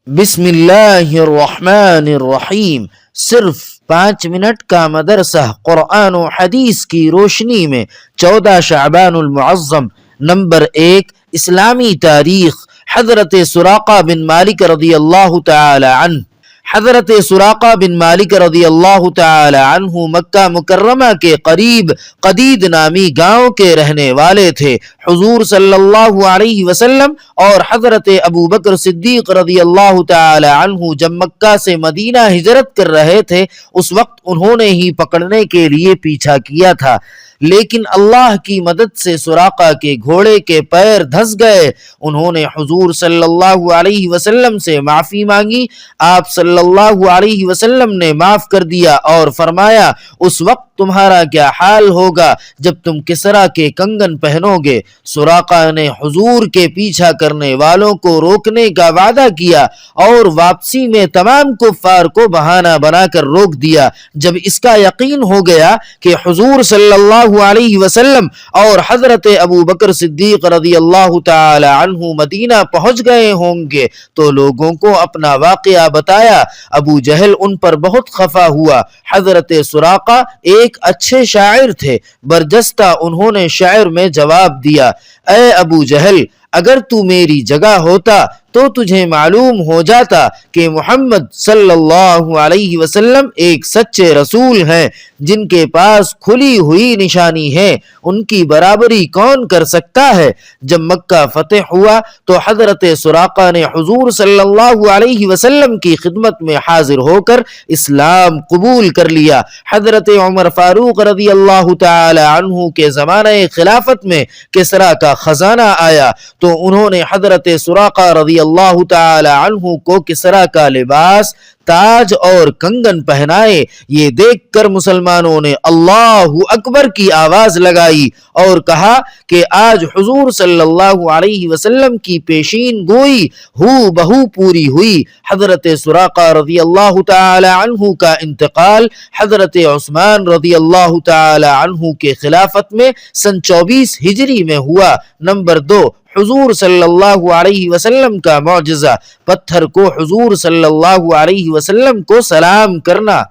بسم اللہ الرحمن الرحیم۔ صرف 5 منٹ کا مدرسہ قرآن و حدیث کی روشنی میں 14 شعبان المعظم۔ نمبر 1، اسلامی تاریخ۔ حضرت سراقہ بن مالک رضی اللہ تعالی عنہ۔ حضرت سراقہ بن مالک رضی اللہ تعالی عنہ مکہ مکرمہ کے قریب قدید نامی گاؤں کے رہنے والے تھے۔ حضور صلی اللہ علیہ وسلم اور حضرت ابو بکر صدیق رضی اللہ تعالی عنہ جب مکہ سے مدینہ ہجرت کر رہے تھے، اس وقت انہوں نے ہی پکڑنے کے لیے پیچھا کیا تھا، لیکن اللہ کی مدد سے سراقہ کے گھوڑے کے پیر دھس گئے۔ انہوں نے حضور صلی اللہ علیہ وسلم سے معافی مانگی۔ آپ صلی اللہ علیہ وسلم نے معاف کر دیا اور فرمایا، اس وقت تمہارا کیا حال ہوگا جب تم کسریٰ کے کنگن پہنو گے۔ سراقہ نے حضور کے پیچھا کرنے والوں کو روکنے کا وعدہ کیا اور واپسی میں تمام کفار کو بہانہ بنا کر روک دیا۔ جب اس کا یقین ہو گیا کہ حضور صلی اللہ علیہ وسلم اور حضرت ابو بکر صدیق رضی اللہ تعالی عنہ مدینہ پہنچ گئے ہوں گے تو لوگوں کو اپنا واقعہ بتایا۔ ابو جہل ان پر بہت خفا ہوا۔ حضرت سراقہ ایک اچھے شاعر تھے، برجستہ انہوں نے شعر میں جواب دیا، اے ابو جہل، اگر تو میری جگہ ہوتا تو تجھے معلوم ہو جاتا کہ محمد صلی اللہ علیہ وسلم ایک سچے رسول ہیں جن کے پاس کھلی ہوئی نشانی ہے، ان کی برابری کون کر سکتا ہے۔ جب مکہ فتح ہوا تو حضرت سراقہ نے حضور صلی اللہ علیہ وسلم کی خدمت میں حاضر ہو کر اسلام قبول کر لیا۔ حضرت عمر فاروق رضی اللہ تعالی عنہ کے زمانہ خلافت میں کسریٰ کا خزانہ آیا تو انہوں نے حضرت سراقہ رضی اللہ تعالی عنہ کو کسریٰ کا لباس، تاج اور کنگن پہنائے۔ یہ دیکھ کر مسلمانوں نے اللہ اکبر کی آواز لگائی اور کہا کہ آج حضور صلی اللہ علیہ وسلم کی پیشین گوئی ہو بہو پوری ہوئی۔ حضرت سراقہ رضی اللہ تعالی عنہ کا انتقال حضرت عثمان رضی اللہ تعالی عنہ کے خلافت میں سن 24 ہجری میں ہوا۔ نمبر 2، حضور صلی اللہ علیہ وسلم کا معجزہ، پتھر کو حضور صلی اللہ علیہ وسلم کو سلام کرنا۔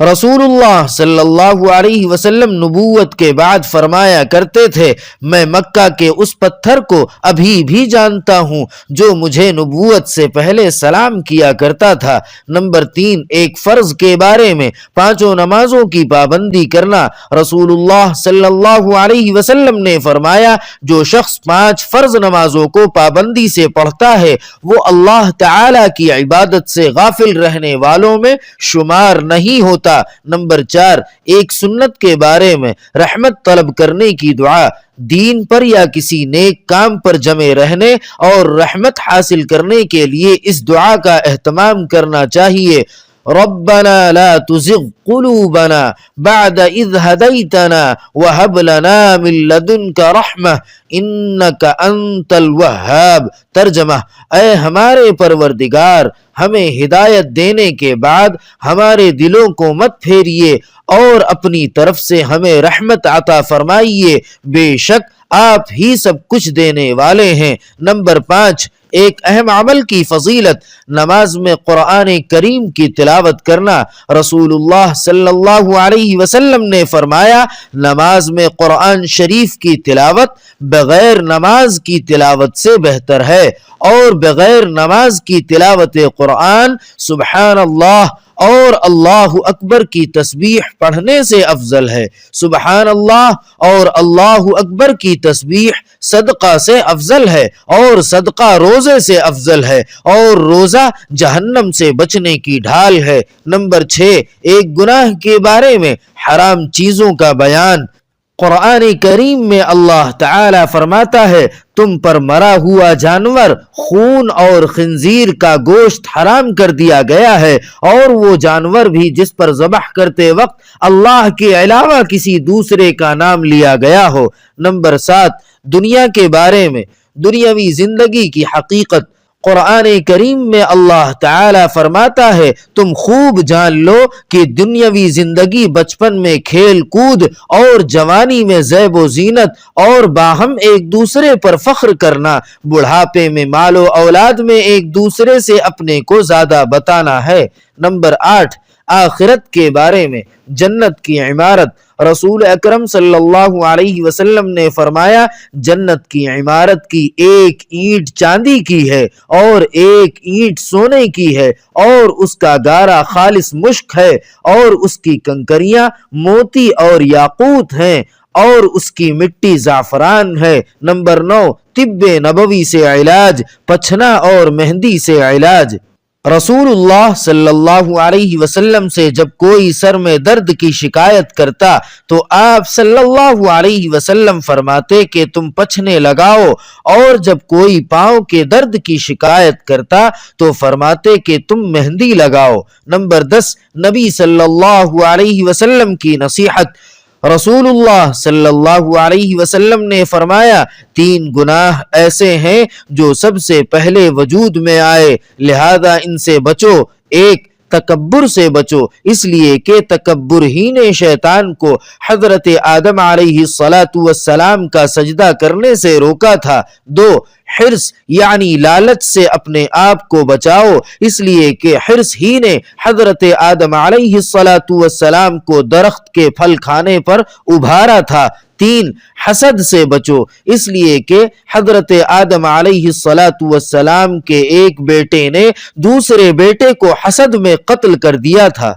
رسول اللہ صلی اللہ علیہ وسلم نبوت کے بعد فرمایا کرتے تھے، میں مکہ کے اس پتھر کو ابھی بھی جانتا ہوں جو مجھے نبوت سے پہلے سلام کیا کرتا تھا۔ نمبر 3، ایک فرض کے بارے میں 5 نمازوں کی پابندی کرنا۔ رسول اللہ صلی اللہ علیہ وسلم نے فرمایا، جو شخص 5 فرض نمازوں کو پابندی سے پڑھتا ہے وہ اللہ تعالی کی عبادت سے غافل رہنے والوں میں شمار نہیں ہوتا۔ نمبر 4، ایک سنت کے بارے میں رحمت طلب کرنے کی دعا۔ دین پر یا کسی نیک کام پر جمے رہنے اور رحمت حاصل کرنے کے لیے اس دعا کا اہتمام کرنا چاہیے۔ ربنا لا تزغ قلوبنا بعد اذ هديتنا وهب لنا من لدنك رحمة انك انت الوهاب۔ ترجمہ، اے ہمارے پروردگار، ہمیں ہدایت دینے کے بعد ہمارے دلوں کو مت پھیریے اور اپنی طرف سے ہمیں رحمت عطا فرمائیے، بے شک آپ ہی سب کچھ دینے والے ہیں۔ نمبر 5، ایک اہم عمل کی فضیلت، نماز میں قرآن کریم کی تلاوت کرنا۔ رسول اللہ صلی اللہ علیہ وسلم نے فرمایا، نماز میں قرآن شریف کی تلاوت بغیر نماز کی تلاوت سے بہتر ہے، اور بغیر نماز کی تلاوت قرآن سبحان اللہ اور اللہ اکبر کی تسبیح پڑھنے سے افضل ہے۔ سبحان اللہ اور اللہ اکبر کی تسبیح صدقہ سے افضل ہے، اور صدقہ روزے سے افضل ہے، اور روزہ جہنم سے بچنے کی ڈھال ہے۔ نمبر 6، ایک گناہ کے بارے میں حرام چیزوں کا بیان۔ قرآن کریم میں اللہ تعالی فرماتا ہے، تم پر مرا ہوا جانور، خون اور خنزیر کا گوشت حرام کر دیا گیا ہے، اور وہ جانور بھی جس پر ذبح کرتے وقت اللہ کے علاوہ کسی دوسرے کا نام لیا گیا ہو۔ نمبر 7، دنیا کے بارے میں دنیاوی زندگی کی حقیقت۔ قرآن کریم میں اللہ تعالی فرماتا ہے تم خوب جان لو کہ دنیاوی زندگی بچپن میں کھیل کود اور جوانی میں زیب و زینت اور باہم ایک دوسرے پر فخر کرنا، بڑھاپے میں مال و اولاد میں ایک دوسرے سے اپنے کو زیادہ بتانا ہے۔ نمبر 8، آخرت کے بارے میں جنت کی عمارت۔ رسول اکرم صلی اللہ علیہ وسلم نے فرمایا جنت کی عمارت کی ایک اینٹ چاندی کی ہے اور ایک اینٹ سونے کی ہے، اور اس کا گارا خالص مشک ہے، اور اس کی کنکریاں موتی اور یاقوت ہیں، اور اس کی مٹی زعفران ہے۔ نمبر 9، طب نبوی سے علاج، پچھنا اور مہندی سے علاج۔ رسول اللہ صلی اللہ علیہ وسلم سے جب کوئی سر میں درد کی شکایت کرتا تو آپ صلی اللہ علیہ وسلم فرماتے کہ تم پچھنے لگاؤ، اور جب کوئی پاؤں کے درد کی شکایت کرتا تو فرماتے کہ تم مہندی لگاؤ۔ نمبر 10، نبی صلی اللہ علیہ وسلم کی نصیحت۔ رسول اللہ صلی اللہ علیہ وسلم نے فرمایا 3 گناہ ایسے ہیں جو سب سے پہلے وجود میں آئے، لہذا ان سے بچو۔ 1، تکبر سے بچو، اس لیے کہ تکبر ہی نے شیطان کو حضرت آدم علیہ السلام کا سجدہ کرنے سے روکا تھا۔ 2، حرص یعنی لالچ سے اپنے آپ کو بچاؤ، اس لیے کہ حرص ہی نے حضرت آدم علیہ السلام کو درخت کے پھل کھانے پر ابھارا تھا۔ 3، حسد سے بچو، اس لیے کہ حضرت آدم علیہ السلام کے ایک بیٹے نے دوسرے بیٹے کو حسد میں قتل کر دیا تھا۔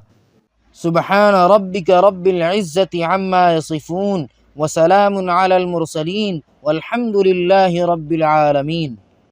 سبحان ربک رب العزت عما یصفون وسلام علی المرسلین والحمد للہ رب العالمین۔